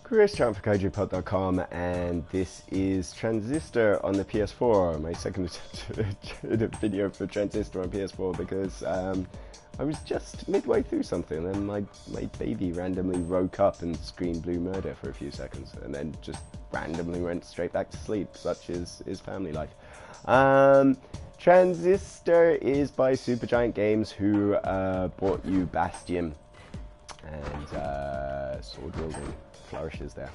Chris Chan for KaijuPod.com, and this is Transistor on the PS4. My second video for Transistor on PS4 because I was just midway through something and my baby randomly woke up and screamed blue murder for a few seconds and then just randomly went straight back to sleep. Such is family life. Transistor is by Supergiant Games, who brought you Bastion, and sword wielding flourishes there.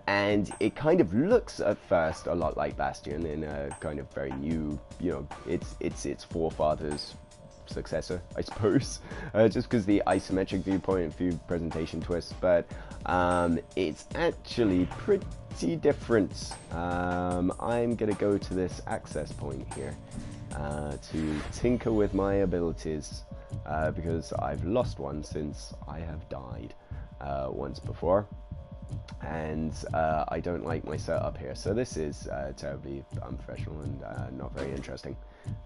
And it kind of looks at first a lot like Bastion in a kind of very new, it's its forefather's successor, I suppose, just because the isometric viewpoint, a few presentation twists, but it's actually pretty different. I'm gonna go to this access point here to tinker with my abilities, because I've lost one since I have died once before, and I don't like my setup here, so this is terribly unprofessional and not very interesting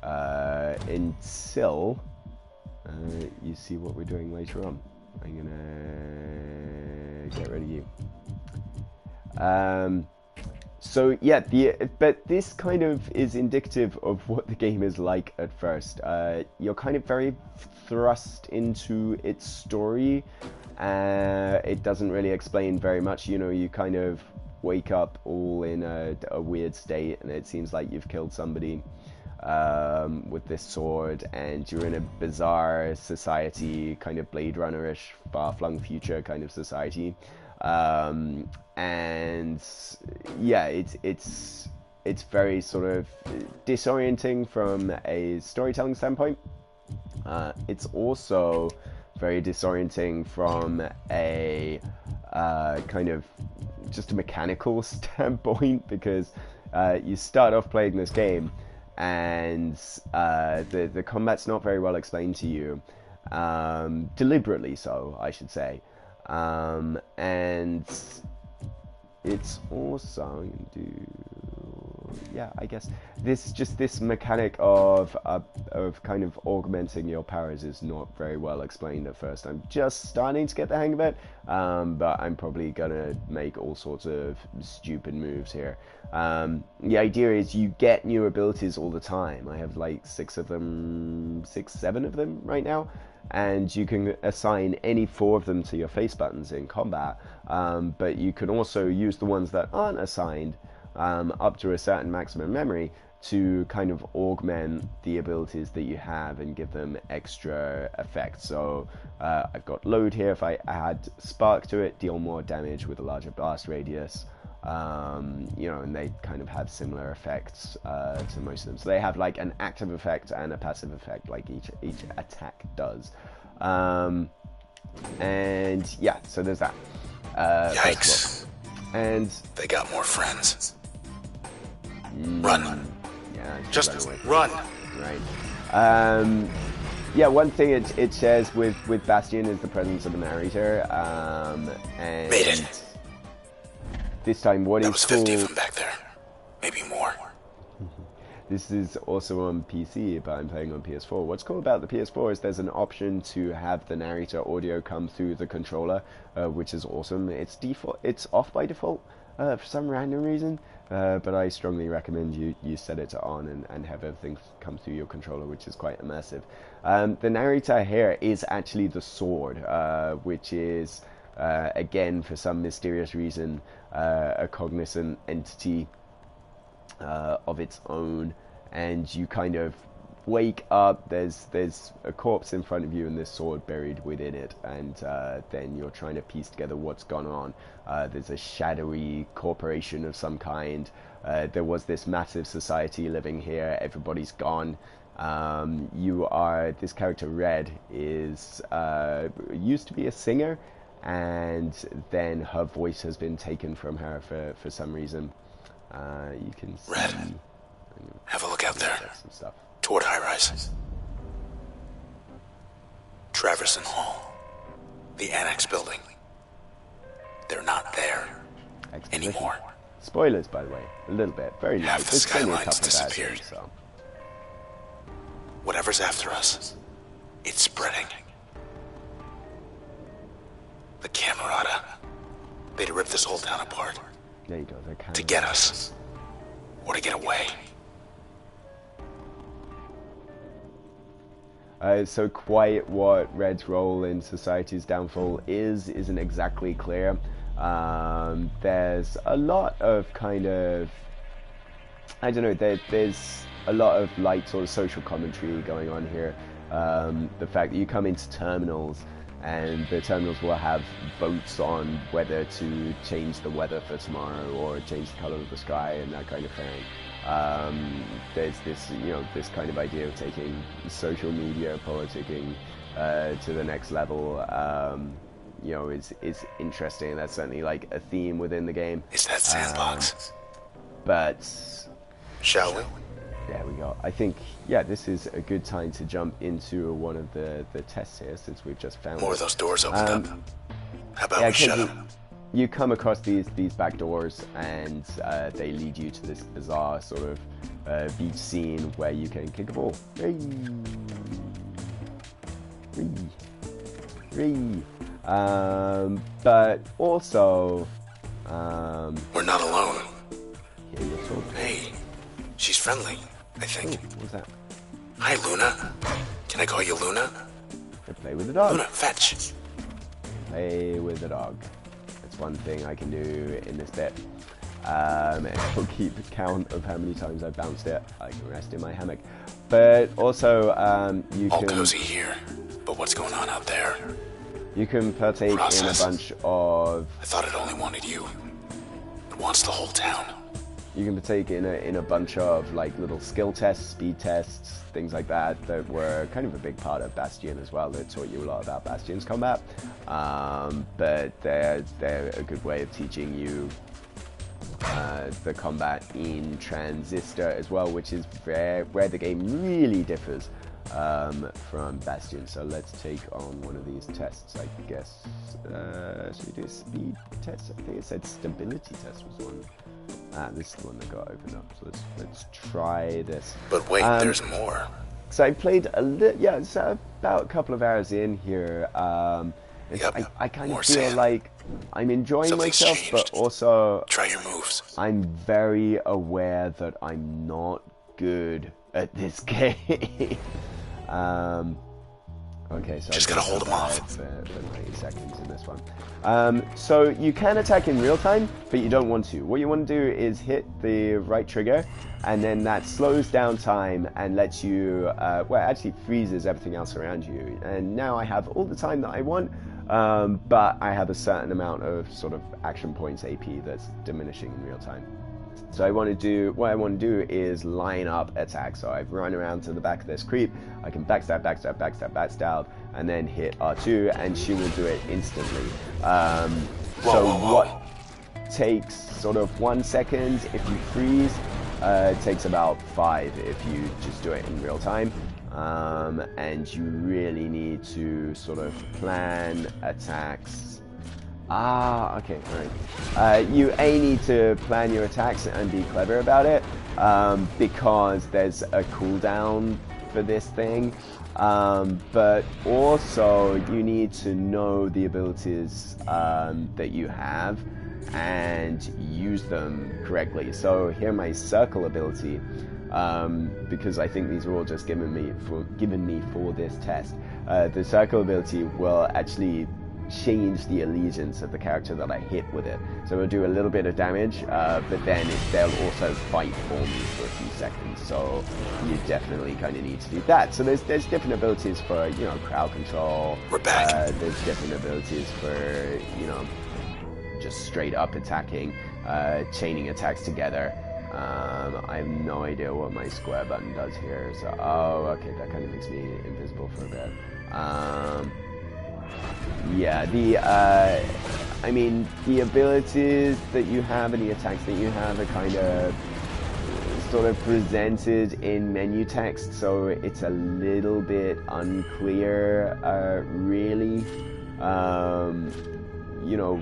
until you see what we're doing later on. I'm gonna get rid of you. So yeah, but this kind of is indicative of what the game is like at first. You're kind of very thrust into its story. It doesn't really explain very much. You kind of wake up all in a weird state, and it seems like you've killed somebody with this sword, and you're in a bizarre society, kind of Blade Runner-ish, far-flung future kind of society. And yeah, it's very sort of disorienting from a storytelling standpoint. It's also very disorienting from a kind of just a mechanical standpoint, because you start off playing this game and the combat's not very well explained to you, deliberately so, I should say. And it's also I guess this mechanic of kind of augmenting your powers is not very well explained at first. I'm just starting to get the hang of it, but I'm probably gonna make all sorts of stupid moves here. The idea is you get new abilities all the time. I have like 7 of them right now, and you can assign any 4 of them to your face buttons in combat, but you can also use the ones that aren't assigned up to a certain maximum memory to kind of augment the abilities that you have and give them extra effects. So I've got load here. If I add spark to it, deal more damage with a larger blast radius, and they kind of have similar effects to most of them. So they have like an active effect and a passive effect, like each attack does. And yeah, so there's that. Yikes. And they got more friends. Run. Yeah, just run. Right. Yeah, one thing it shares with Bastion is the presence of the narrator. And made it. This time, what that is was 50 cool, from back there, maybe more. This is also on PC, but I'm playing on PS4. What's cool about the PS4 is there's an option to have the narrator audio come through the controller, which is awesome. It's off by default for some random reason, but I strongly recommend you set it to on and have everything come through your controller, which is quite immersive. The narrator here is actually the sword, which is, again, for some mysterious reason, a cognizant entity of its own, and you kind of wake up, there's a corpse in front of you and this sword buried within it, and then you're trying to piece together what's gone on. There's a shadowy corporation of some kind. There was this massive society living here, everybody's gone. This character Red is used to be a singer, and then her voice has been taken from her for some reason. You can see... Red, have a look out there. Some stuff. Toward High Rise. Traverson Hall. The Annex building. They're not there anymore. Spoilers, by the way. A little bit. Very light. Half the skyline's disappeared. Days, so. Whatever's after us, it's spreading. The Camerata. They'd rip this whole town apart. There you go. They're kind to get us. Or to get away. So quite what Red's role in society's downfall isn't exactly clear. There's a lot of kind of, I don't know, there's a lot of light sort of social commentary going on here. The fact that you come into terminals and the terminals will have votes on whether to change the weather for tomorrow or change the color of the sky and that kind of thing. There's this, this kind of idea of taking social media politicking to the next level. Is interesting. That's certainly like a theme within the game. Is that sandbox? But shall we? There we go. I think, yeah, this is a good time to jump into one of the tests here, since we've just found more of those doors open up. How about we shut them? You come across these back doors, and they lead you to this bizarre sort of beach scene where you can kick a ball. But also, we're not alone. Yeah, you're so hey, she's friendly, I think. Ooh, what's that? Hi, Luna. Can I call you Luna? Play with the dog. Luna, fetch. Play with the dog. That's one thing I can do in this bit. And I'll keep count of how many times I've bounced it. I can rest in my hammock. But also, you all can... cozy here, but what's going on out there? You can partake in a bunch of... I thought it only wanted you. It wants the whole town. You can partake in a bunch of like little skill tests, speed tests, things like that were kind of a big part of Bastion as well. They taught you a lot about Bastion's combat, but they're a good way of teaching you the combat in Transistor as well, which is where the game really differs from Bastion. So let's take on one of these tests, I guess. Should we do a speed test? I think it said stability test was one. This is the one that got opened up. So let's try this. But wait, there's more. So I played it's about a couple of hours in here. Yep, I kind of feel sand. like I'm enjoying Something's myself, changed. but also Try your moves. I'm very aware that I'm not good at this game. Okay, so Just gotta hold them off. For 90 seconds in this one. So you can attack in real time, but you don't want to. What you want to do is hit the right trigger, and then that slows down time and lets you, actually freezes everything else around you. And now I have all the time that I want, but I have a certain amount of sort of action points AP that's diminishing in real time. So what I want to do is line up attacks. So I've run around to the back of this creep. I can backstab, and then hit R2, and she will do it instantly. What takes sort of 1 second if you freeze, takes about 5 if you just do it in real time. And you really need to sort of plan attacks. Okay, alright. You need to plan your attacks and be clever about it, because there's a cooldown for this thing, but also you need to know the abilities that you have and use them correctly. So here my circle ability, because I think these are all just given me for this test. The circle ability will actually change the allegiance of the character that I hit with it. So it'll do a little bit of damage, but then they'll also fight for me for a few seconds. So you definitely kind of need to do that. So there's different abilities for, crowd control. We're back. There's different abilities for, just straight up attacking, chaining attacks together. I have no idea what my square button does here. So, okay, that kind of makes me invisible for a bit. Yeah, the abilities that you have and the attacks that you have are kind of sort of presented in menu text, so it's a little bit unclear, really,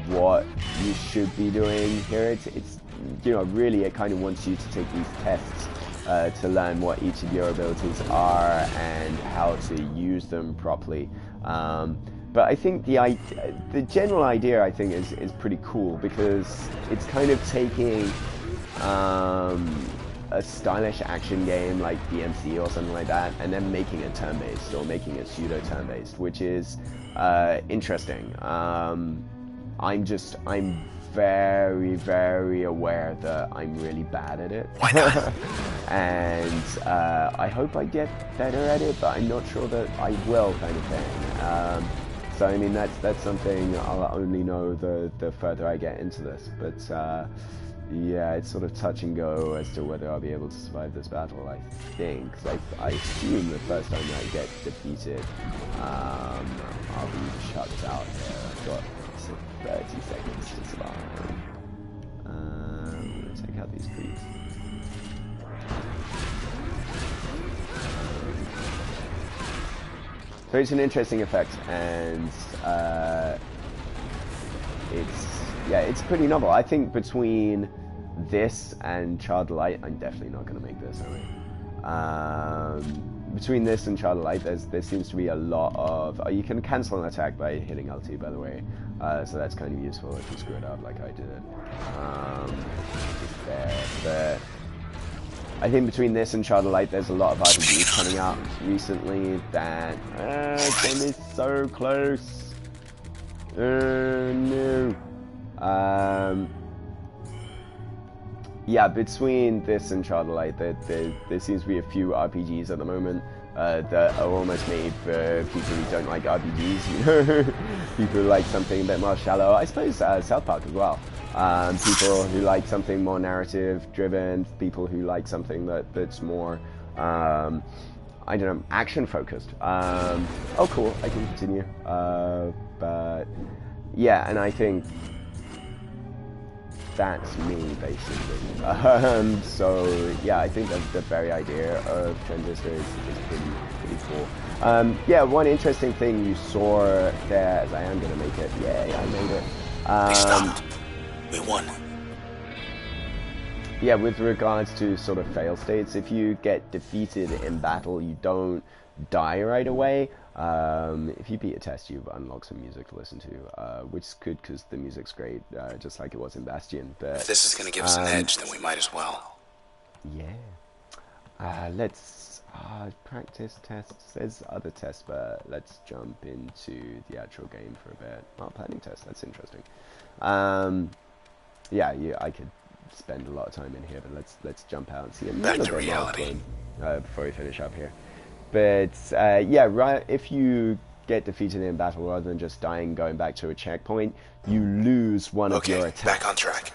what you should be doing here. It's really it kind of wants you to take these tests to learn what each of your abilities are and how to use them properly. But I think the general idea, I think, is pretty cool because it's kind of taking a stylish action game like DMC or something like that, and then making it turn-based or making it pseudo turn-based, which is interesting. I'm very, very aware that I'm really bad at it. Why not? And I hope I get better at it, but I'm not sure that I will, kind of thing. So I mean, that's something I'll only know the further I get into this. But yeah, it's sort of touch and go as to whether I'll be able to survive this battle. I think, I assume the first time I get defeated, I'll be chucked out here. I've got 30 seconds to survive. I'm gonna take out these creeps. So it's an interesting effect, and it's pretty novel. I think between this and Child of Light, I'm definitely not going to make this, am I? Between this and Child of Light, there seems to be a lot of... you can cancel an attack by hitting LT, by the way, so that's kind of useful if you screw it up like I did. Just there. I think between this and Child of Light, there's a lot of RPGs coming out recently that... game is so close. No. Yeah, between this and Child of Light, there seems to be a few RPGs at the moment that are almost made for people who don't like RPGs, you know? People who like something a bit more shallow. I suppose South Park as well. People who like something more narrative-driven, people who like something that's more, I don't know, action-focused. Oh, cool, I can continue. But, yeah, and I think that's me, basically. So, yeah, I think the very idea of Transistor is pretty cool. Yeah, one interesting thing you saw there, as I am going to make it, yay, I made it. They stopped. We won. Yeah, with regards to sort of fail states, if you get defeated in battle, you don't die right away. If you beat a test, you unlock some music to listen to, which is good because the music's great, just like it was in Bastion. But if this is going to give us an edge, then we might as well. Yeah. Let's practice tests. There's other tests, but let's jump into the actual game for a bit. Planning test. That's interesting. Yeah, I could spend a lot of time in here, but let's jump out and see Back to reality before we finish up here. But yeah, right. If you get defeated in battle rather than just dying, going back to a checkpoint, you lose one of your attacks. Back on track.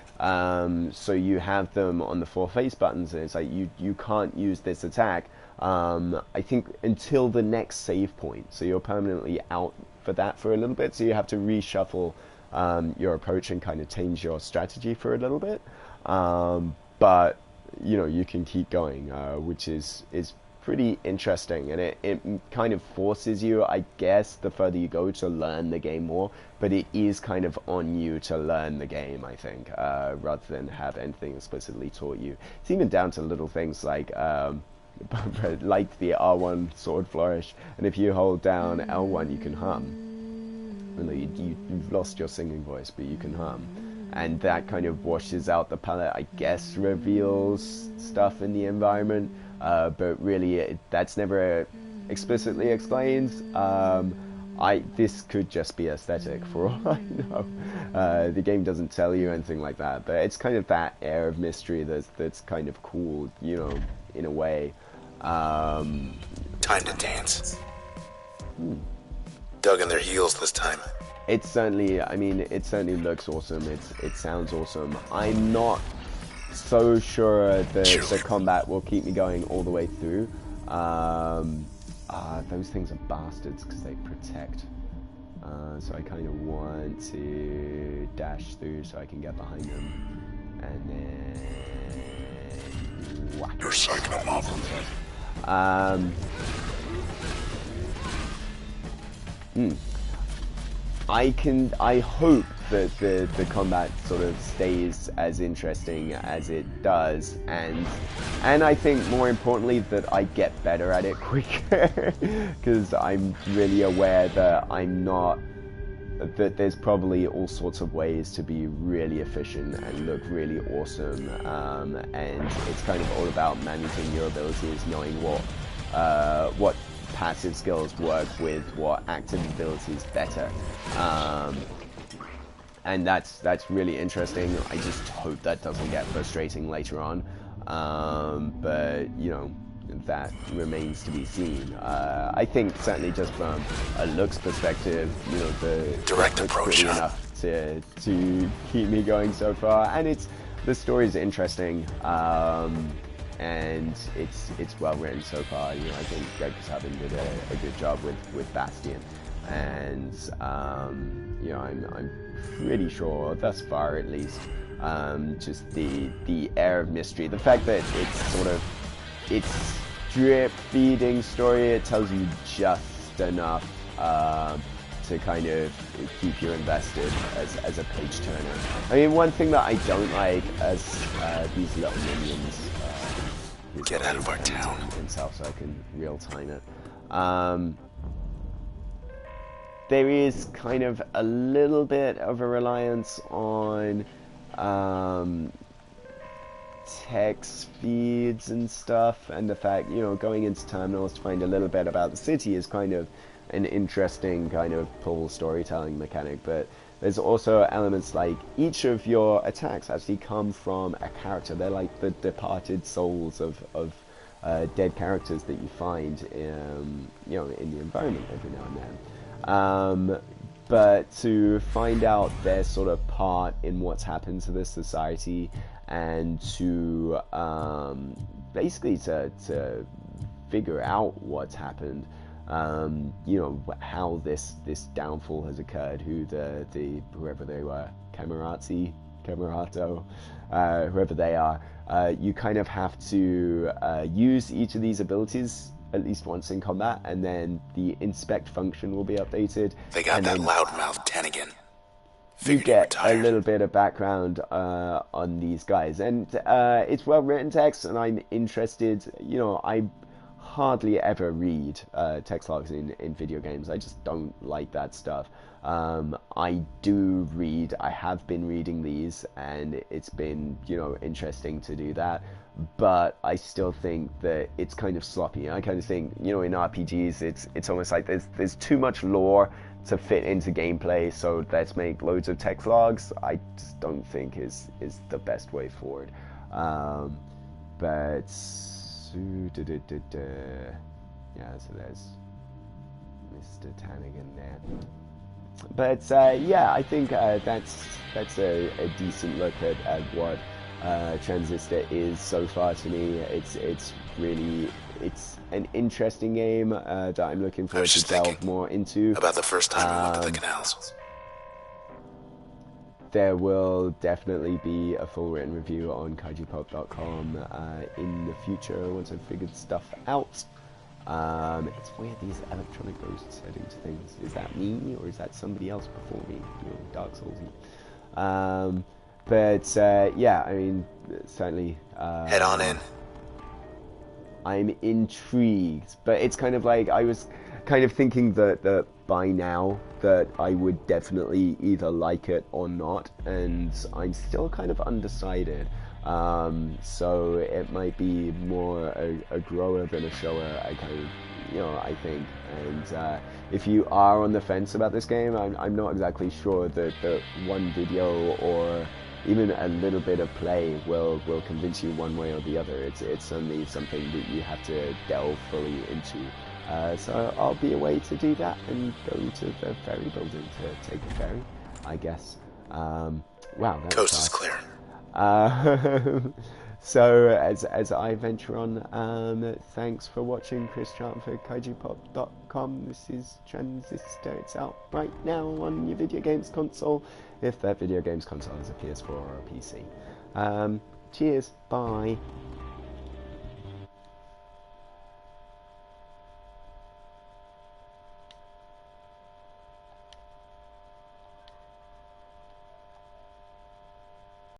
So you have them on the 4 face buttons, and it's like you can't use this attack. I think until the next save point. So you're permanently out for that for a little bit. So you have to reshuffle your approach and kind of change your strategy for a little bit. But you know, you can keep going, which is pretty interesting, and it kind of forces you, I guess, the further you go, to learn the game more, but it is kind of on you to learn the game, I think, rather than have anything explicitly taught you. It's even down to little things like like the R1 sword flourish, and if you hold down L1 you can hum. You've lost your singing voice, but you can hum, and that kind of washes out the palette, I guess, reveals stuff in the environment. But really, that's never explicitly explained. This could just be aesthetic for all I know. The game doesn't tell you anything like that, but it's kind of that air of mystery that's kind of cool, you know, in a way. Time to dance. Dug in their heels this time. It certainly looks awesome. It sounds awesome. I'm not so sure that the combat will keep me going all the way through. Those things are bastards because they protect. So I kind of want to dash through so I can get behind them, and then whack. You're psyching them up. I hope that the combat sort of stays as interesting as it does, and I think more importantly that I get better at it quicker, because I'm really aware that that there's probably all sorts of ways to be really efficient and look really awesome, and it's kind of all about managing your abilities, knowing what passive skills work with what active abilities better, and that's really interesting. I just hope that doesn't get frustrating later on, but you know, that remains to be seen. I think certainly just from a looks perspective, you know, the direct approach pretty enough to keep me going so far, and the story's interesting, and it's well written so far. You know, I think Greg Kasabin did a good job with Bastion, and you know, I'm pretty sure thus far at least, just the air of mystery, the fact that it's drip feeding story, it tells you just enough to kind of keep you invested as a page turner. I mean, one thing that I don't like as these little minions. Get out of our town. Himself, so I can real time it. There is kind of a little bit of a reliance on text feeds and stuff, and the fact, you know, going into terminals to find a little bit about the city is kind of an interesting kind of pull storytelling mechanic, but there's also elements like each of your attacks actually come from a character. They're like the departed souls of dead characters that you find in, you know, in the environment every now and then. But to find out their sort of part in what's happened to this society, and to basically to figure out what's happened, you know, how this downfall has occurred, who the whoever they were, Camerato, whoever they are, you kind of have to use each of these abilities at least once in combat, and then the inspect function will be updated. They got that loudmouth Tanigan. You get a little bit of background on these guys, and it's well written text, and I'm interested. You know, I hardly ever read text logs in video games. I just don't like that stuff. I do read. I have been reading these, and it's been, you know, interesting to do that. But I still think that it's kind of sloppy. I kind of think, you know, in RPGs, it's almost like there's too much lore to fit into gameplay, so let's make loads of text logs. I just don't think is the best way forward. But yeah, so there's Mr. Tanigan there. But yeah, I think that's a decent look at what Transistor is so far to me. It's really an interesting game that I'm looking forward to delve more into. About the first time I went to the canals. There will definitely be a full written review on kaijupop.com in the future once I've figured stuff out. It's weird, these electronic ghosts head into things. Is that me, or is that somebody else before me? You know, Dark Soulsy. But yeah, I mean, certainly. Head on in. I'm intrigued, but it's kind of like I was kind of thinking that by now that I would definitely either like it or not, and I'm still kind of undecided. So it might be more a grower than a shower. I kind of, you know, I think. And if you are on the fence about this game, I'm not exactly sure that one video or even a little bit of play will convince you one way or the other. It's certainly something that you have to delve fully into. So I'll be away to do that and go to the ferry building to take a ferry, I guess. Wow, that coast is clear. So as I venture on, thanks for watching. Chris Charlton for kaijupop.com. This is Transistor. It's out right now on your video games console, if that video games console is a PS4 or a PC. Cheers, bye.